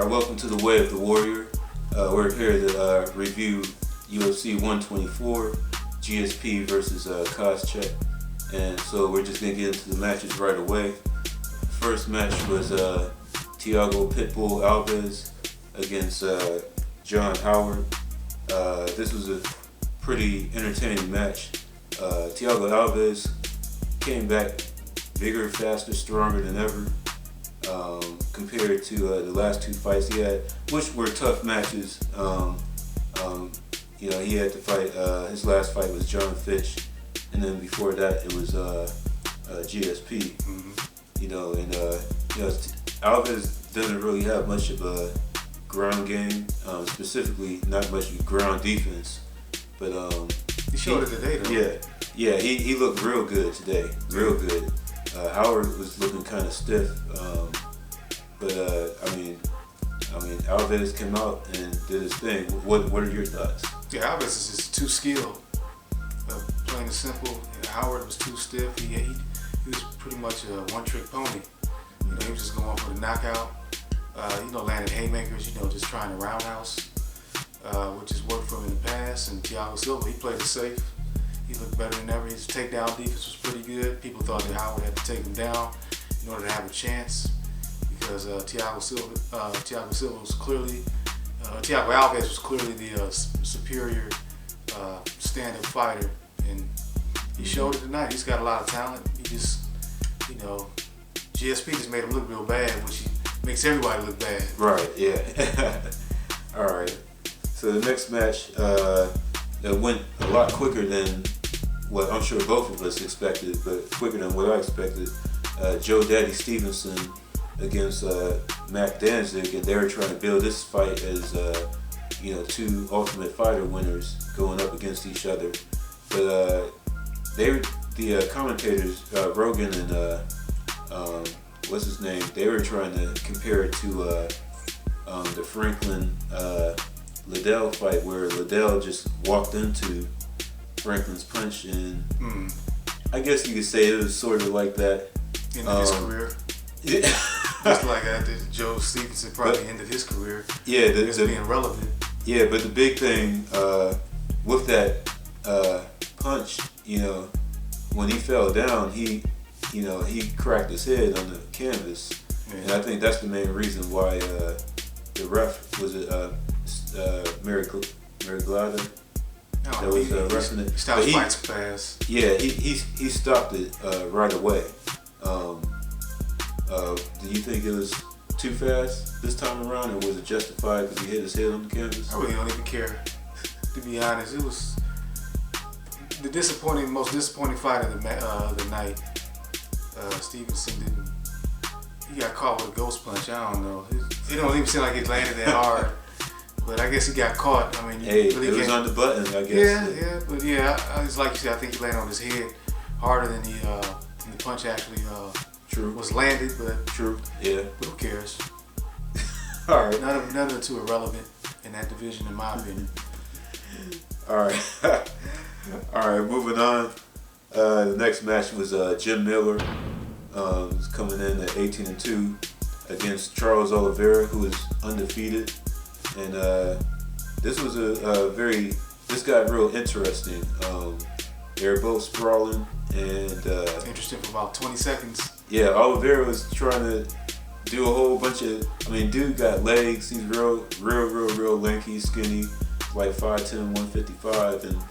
All right, welcome to the Way of the Warrior. We're here to review UFC 124, GSP versus Koscheck. And so we're just going to get into the matches right away. First match was Thiago Pitbull Alves against John Howard. This was a pretty entertaining match. Thiago Alves came back bigger, faster, stronger than ever. Compared to the last two fights he had, which were tough matches. He had to fight, his last fight was John Fitch, and then before that it was GSP. Alves doesn't really have much of a ground game, specifically not much ground defense, but he showed it today though. Yeah, he looked real good today, real good. Howard was looking kind of stiff. Alves came out and did his thing. What are your thoughts? Yeah, Alves is just too skilled. Plain and simple. Howard was too stiff. He was pretty much a one-trick pony. He was just going for the knockout. Landing haymakers. Just trying to roundhouse, which has worked for him in the past. And Thiago Silva, he played it safe. He looked better than ever. His takedown defense was pretty good. People thought that Howard had to take him down in order to have a chance. Because Thiago Alves was clearly the superior stand-up fighter, and he showed it tonight. He's got a lot of talent. He just, GSP just made him look real bad, which makes everybody look bad. Right. Yeah. All right. So the next match it went a lot quicker than what I'm sure both of us expected, but quicker than what I expected. Joe Daddy Stevenson against Mac Danzig, and they were trying to build this fight as two Ultimate Fighter winners going up against each other. But the commentators, Rogan and what's his name, they were trying to compare it to the Franklin Liddell fight, where Liddell just walked into Franklin's punch, and I guess you could say it was sort of like that in his career. Yeah. Just like after Joe Stevenson probably ended his career. Yeah, being relevant. Yeah, but the big thing with that punch, when he fell down, he cracked his head on the canvas, and I think that's the main reason why the ref was Mary Glada. That was refing it. He stopped fights fast. Yeah, he stopped it right away. Do you think it was too fast this time around, or was it justified because he hit his head on the canvas? I really don't even care. To be honest, it was the most disappointing fight of the night. Stevenson he got caught with a ghost punch. I don't know. It don't even seem like it landed that hard. But I guess he got caught. I mean, it was on the button, I guess. But it's like you said. I think he landed on his head harder than the punch actually. True. Was landed, but true. Yeah. But who cares? All right. None of the two irrelevant in that division, in my opinion. All right. All right. Moving on. The next match was Jim Miller. Was coming in at 18-2 against Charles Oliveira, who is undefeated, and this was this got real interesting. They were both sprawling, and interesting for about 20 seconds. Yeah, Oliveira was trying to do a whole bunch of. Dude got legs. He's real lanky, skinny, like 5'10", 155, and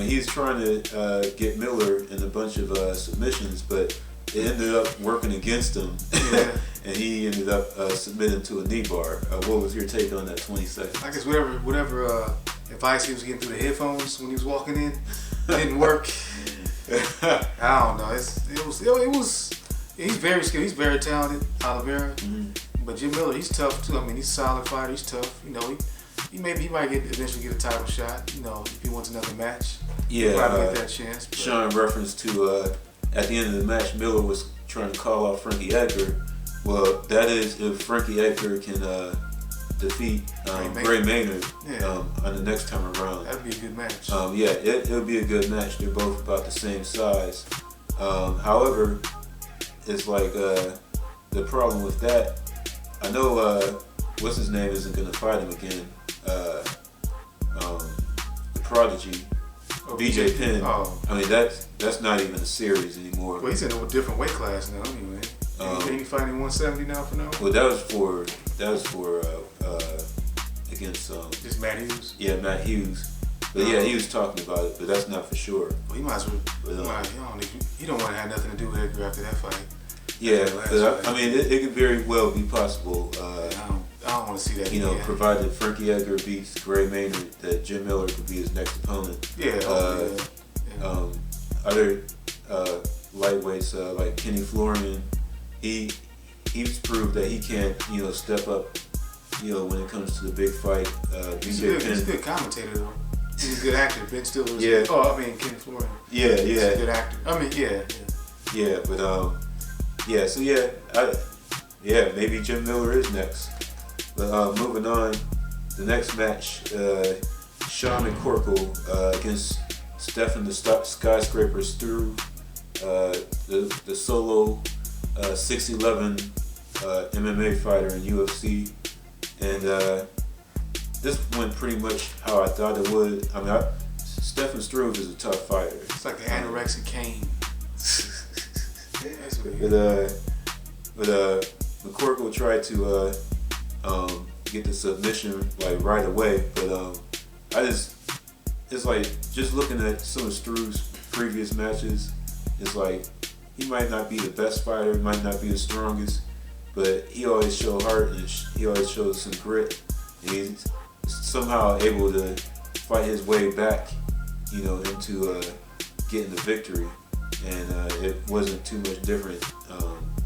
he's trying to get Miller in a bunch of submissions, but it ended up working against him. Yeah. And he ended up submitting to a knee bar. What was your take on that 20 seconds? I guess whatever advice he was getting through the headphones when he was walking in didn't work. I don't know. He's very skilled. He's very talented, Oliveira. Mm-hmm. But Jim Miller, he's tough too. He's a solid fighter. He's tough. He might eventually get a title shot. If he wants another match. Yeah. He'll probably get that chance. But. Sean referenced to at the end of the match, Miller was trying to call out Frankie Edgar. Well, that is if Frankie Edgar can defeat Gray Maynard on the next time around. That'd be a good match. It'll be a good match. They're both about the same size. However, it's like the problem with that. I know what's his name isn't gonna fight him again. The Prodigy, BJ Penn. Oh. I mean that's not even a series anymore. Well, he's in a different weight class now anyway. Ain't he fighting 170 now for now? Well, that was for against Just Matt Hughes. Yeah, Matt Hughes. But yeah, he was talking about it, but that's not for sure. Well, he might as well. He don't want to have nothing to do with Edgar after that fight. Yeah, I mean, it could very well be possible. I don't want to see that. You know, provided Frankie Edgar beats Gray Maynard, that Jim Miller could be his next opponent. Yeah. Other lightweights like Kenny Florian, he's proved that he can, step up, when it comes to the big fight. He's a good commentator though. He's a good actor. Ben Stiller's. Yeah. Kenny Florian. Yeah. He's a good actor. Yeah, but maybe Jim Miller is next. But moving on, the next match, Sean McCorkle against Stefan the Skyscraper Struve, the solo 6'11" MMA fighter in UFC, and this went pretty much how I thought it would. I mean, Stefan Struve is a tough fighter. It's like the anorexic Kane. But McCorkle tried to get the submission like right away, but it's like just looking at some of Struve's previous matches, it's like he might not be the best fighter, might not be the strongest, but he always showed heart and he always showed some grit, and he's somehow able to fight his way back, into getting the victory, and it wasn't too much different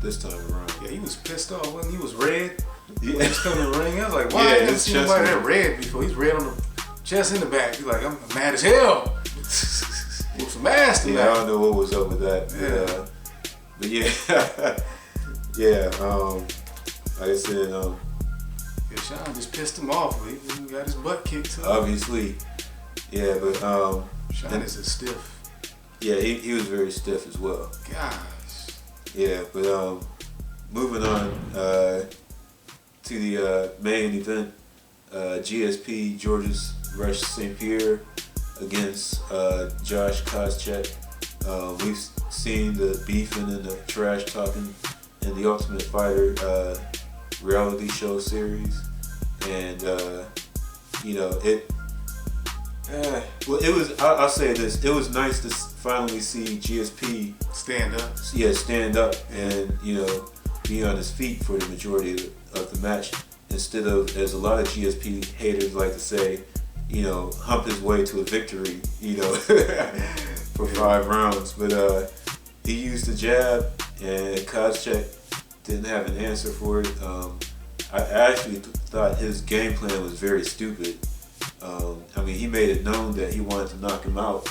this time around. Yeah, he was pissed off when he was red. Yeah. When he was coming in the ring, I was like, why I haven't seen anybody that red before? He's red on the chest and the back. He's like, I'm mad as hell. With some ass tonight. Yeah, I don't know what was up with that. Yeah. But yeah, like I said, Sean just pissed him off. He got his butt kicked too. Obviously. Yeah, but Sean is a stiff. Yeah, he was very stiff as well. Gosh. Yeah, but moving on to the main event, GSP Georges Rush St. Pierre against Josh Koscheck. We've seen the beefing and the trash talking in the Ultimate Fighter reality show series, and it was. I'll say this: it was nice to finally see GSP stand up. Yeah, stand up and be on his feet for the majority of the match, instead of, as a lot of GSP haters like to say, hump his way to a victory, for 5 rounds. But he used the jab, and Koscheck didn't have an answer for it. I actually thought his game plan was very stupid. He made it known that he wanted to knock him out,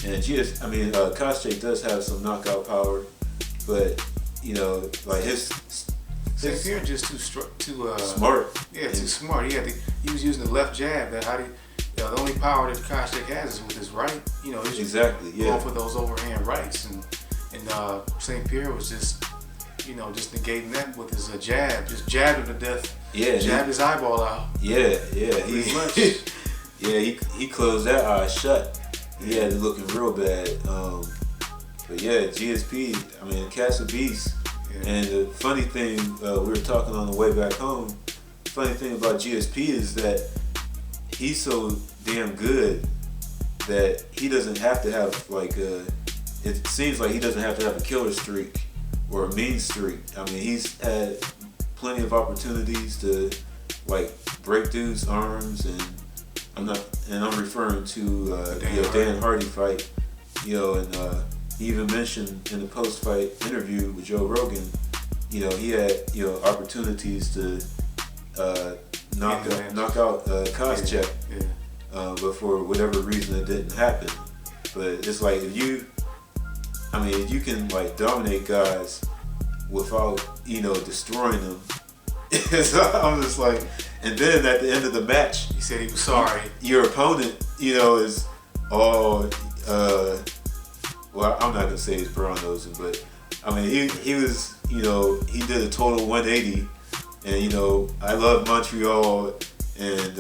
and Koscheck does have some knockout power, but like his St. Pierre just too smart. Yeah, too smart. He was using the left jab. The only power that Koscheck has is with his right. He's exactly going for those overhand rights, and St. Pierre was just negating that with his jab, just jabbed him to death. Yeah, jabbed his eyeball out. Yeah. He closed that eye shut. He had it looking real bad. But yeah, GSP, cat's a beast. Yeah. And the funny thing, we were talking on the way back home, the funny thing about GSP is that he's so damn good that he doesn't have to have it seems like he doesn't have to have a killer streak or a mean streak. He's had plenty of opportunities to break dudes' arms, and I'm referring to the Dan Hardy fight, and he even mentioned in the post-fight interview with Joe Rogan, he had opportunities to knock out Koscheck, but for whatever reason it didn't happen. But it's like if you can dominate guys without destroying them. I'm just like, and then at the end of the match, he said he was sorry. Your opponent, is well, I'm not gonna say he's brown nosing, but he was, he did a total 180 And you know, I love Montreal, and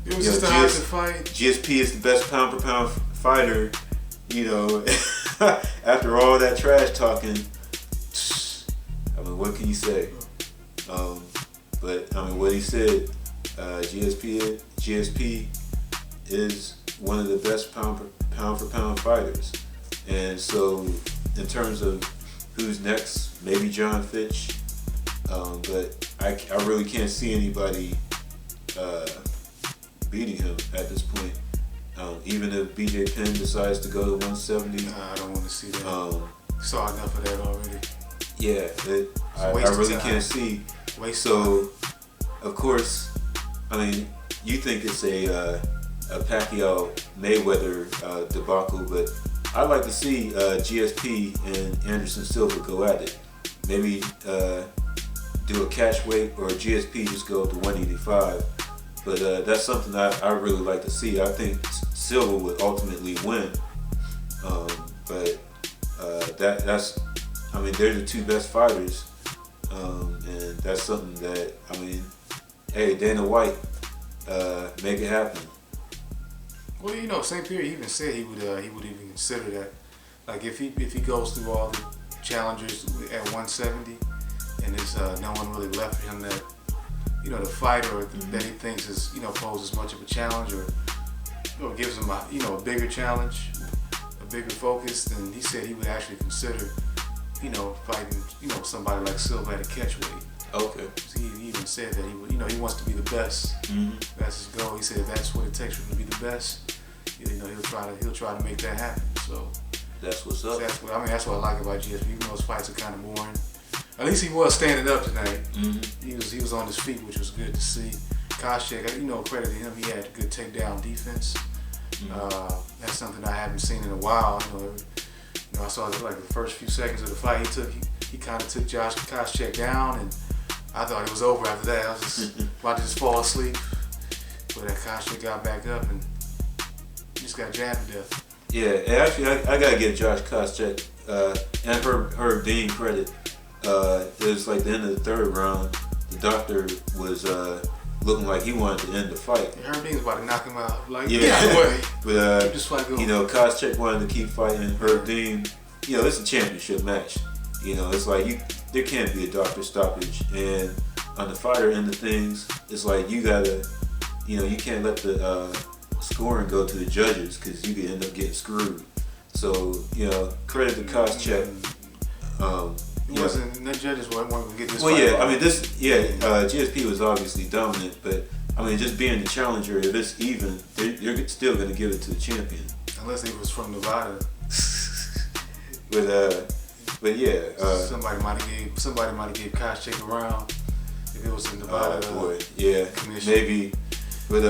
it was just hard to fight. GSP is the best pound for pound fighter. You know, after all that trash talking, I mean, what can you say? But I mean, what he said, GSP is one of the best pound for pound fighters. And so, in terms of who's next, maybe John Fitch, but I really can't see anybody beating him at this point. Even if BJ Penn decides to go to 170. Nah, I don't want to see that. Saw enough of that already. Yeah, I really can't see. So, of course, I mean, you think it's a Pacquiao Mayweather debacle, but I'd like to see GSP and Anderson Silva go at it. Maybe do a catch weight, or GSP just go up to 185. But that's something I really like to see. I think Silva would ultimately win. But that's, I mean, they're the two best fighters. And that's something that, I mean, hey, Dana White, make it happen. Well, you know, St. Pierre even said he would even consider that. Like if he goes through all the challengers at 170, and there's no one really left for him that, you know, the fighter that he thinks is, you know, poses much of a challenge, or gives him a, you know, a bigger challenge, a bigger focus, then he said he would actually consider, you know, fighting, you know, somebody like Silva at a catch weight. Okay. So he even said that he would, you know, he wants to be the best. That's his goal. He said if that's what it takes for him to be the best, you know, he'll try to make that happen. So that's what's up. That's what I like about GSP. Even though his fights are kind of boring, at least he was standing up tonight. He was on his feet, which was good to see. Koscheck, you know, credit to him. He had good takedown defense. That's something I haven't seen in a while. You know, I saw like the first few seconds of the fight. He kind of took Josh Koscheck down, and I thought it was over after that. I was just about to just fall asleep, but Koscheck got back up and just got jabbed to death. Yeah, and actually, I gotta give Josh Koscheck and Herb Dean credit. It was like the end of the third round. The doctor was looking like he wanted to end the fight. Yeah, Herb Dean was about to knock him out. Like, yeah, get out of the way. But just fight going. you know, Koscheck wanted to keep fighting. Herb Dean, you know, it's a championship match. You know, it's like there can't be a doctor stoppage. And on the fighter end of things, it's like you gotta, you know, you can't let the scoring go to the judges, because you could end up getting screwed. So, you know, credit to Koscheck. The judges weren't going to get this. Well, fight yeah, off. I mean, GSP was obviously dominant, but I mean, just being the challenger, if it's even, they're still going to give it to the champion. Unless he was from Nevada. But yeah, somebody might have gave Koscheck a round if it was in Nevada. Oh boy, yeah, commission. maybe. But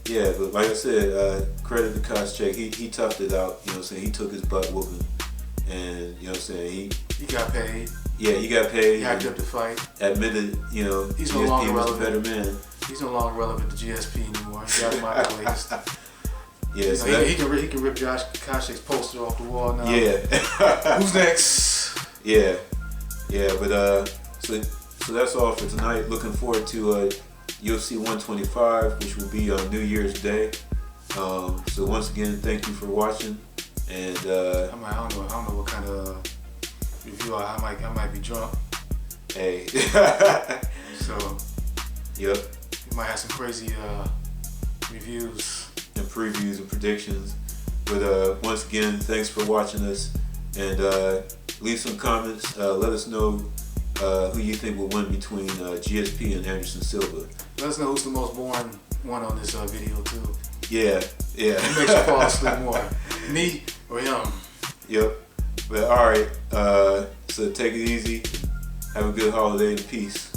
yeah, but like I said, credit to Koscheck. He toughed it out. You know what I'm saying? He took his butt whooping, and you know what I'm saying? He got paid. Yeah, he got paid. He hyped up the fight. Admitted, you know, he's GSP no longer was relevant. a better man. He's no longer relevant to GSP anymore. He got him out of the latest. Yeah, You know, so he can rip Josh Koscheck's poster off the wall now. yeah. Who's next? Yeah, but so that's all for tonight. Looking forward to UFC 125, which will be on New Year's Day. So once again, thank you for watching. And I don't know what kind of review I might be drunk. Hey. So Yep. we might have some crazy reviews and previews and predictions. But once again, thanks for watching us, and leave some comments. Let us know who you think will win between GSP and Anderson Silva. Let us know who's the most boring one on this video too. Yeah. Who makes you fall asleep more, me or him? Yep. But all right. So take it easy. Have a good holiday and peace.